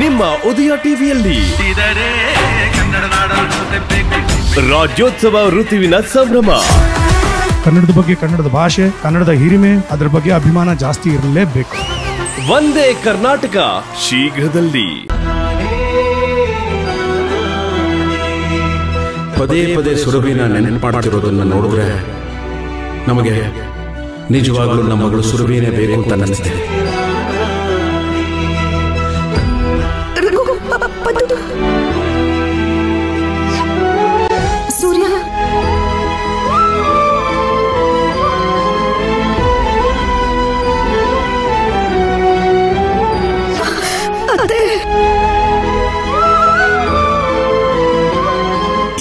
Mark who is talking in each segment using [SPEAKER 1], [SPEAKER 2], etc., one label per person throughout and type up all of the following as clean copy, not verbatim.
[SPEAKER 1] ನಿಮ್ಮ ಉದಯ ಟಿವಿಯಲ್ಲಿ ರಾಜ್ಯೋತ್ಸವ ಋತುವಿನ ಸಂಭ್ರಮ.
[SPEAKER 2] ಕನ್ನಡದ ಬಗ್ಗೆ, ಕನ್ನಡದ ಭಾಷೆ, ಕನ್ನಡದ ಹಿರಿಮೆ, ಅದರ ಬಗ್ಗೆ ಅಭಿಮಾನ ಜಾಸ್ತಿ ಇರಲೇಬೇಕು.
[SPEAKER 1] ಒಂದೇ ಕರ್ನಾಟಕ ಶೀಘ್ರದಲ್ಲಿ.
[SPEAKER 3] ಪದೇ ಪದೇ ಸುರಭಿನ ನೆನಪು ಮಾಡ್ತಿರೋದನ್ನ ನೋಡಿದ್ರೆ ನಮಗೆ ನಿಜವಾಗ್ಲೂ ನಮ್ಮ ಮಗಳು ಸುರಭಿನೇ ಬೇಕು ಅಂತ ಅನ್ನಿಸ್ತೆ.
[SPEAKER 4] ಸೂರ್ಯ,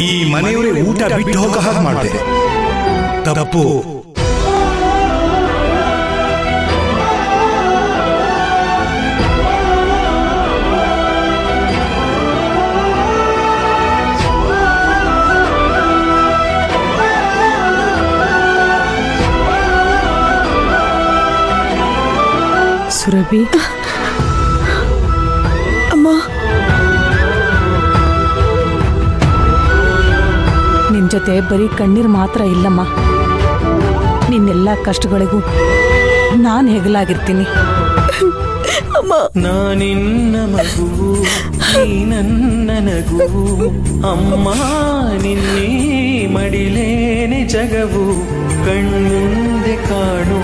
[SPEAKER 5] ಈ ಮನೆಯವರೇ ಊಟ ಬಿಟ್ಟು ಹೋಗ ಹಾಗೆ ಮಾಡಿದೆ. ತಪ್ಪು.
[SPEAKER 4] ಸುರಭಿ, ಅಮ್ಮ, ನಿನ್ ಜೊತೆ ಬರೀ ಕಣ್ಣೀರ್ ಮಾತ್ರ ಇಲ್ಲಮ್ಮ. ನಿನ್ನೆಲ್ಲ ಕಷ್ಟಗಳಿಗೂ ನಾನು ಹೆಗಲಾಗಿರ್ತೀನಿ. ಅಮ್ಮ,
[SPEAKER 6] ನಾನಿನ್ನ ಮಗು, ನೀ ನನ್ನ ನಗು, ಅಮ್ಮ ನಿನ್ನೆ ಮಡಿಲೇನೆ ಜಗವು, ಕಣ್ಮುಂದೆ ಕಾಣು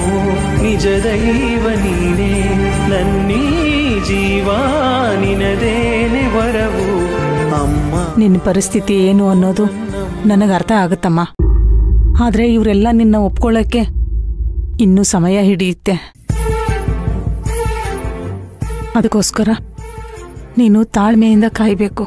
[SPEAKER 6] ನಿಜ ದೈವ ನೀನೇ, ನನ್ನೀ ಜೀವ ನಿನದೇನೆ ವರವು ಅಮ್ಮ.
[SPEAKER 4] ನಿನ್ನ ಪರಿಸ್ಥಿತಿ ಏನು ಅನ್ನೋದು ನನಗೆ ಅರ್ಥ ಆಗುತ್ತಮ್ಮ. ಆದ್ರೆ ಇವರೆಲ್ಲ ನಿನ್ನ ಒಪ್ಕೊಳ್ಳೋಕ್ಕೆ ಇನ್ನೂ ಸಮಯ ಹಿಡಿಯುತ್ತೆ. ಅದಕ್ಕೋಸ್ಕರ ನೀನು ತಾಳ್ಮೆಯಿಂದ ಕಾಯಬೇಕು.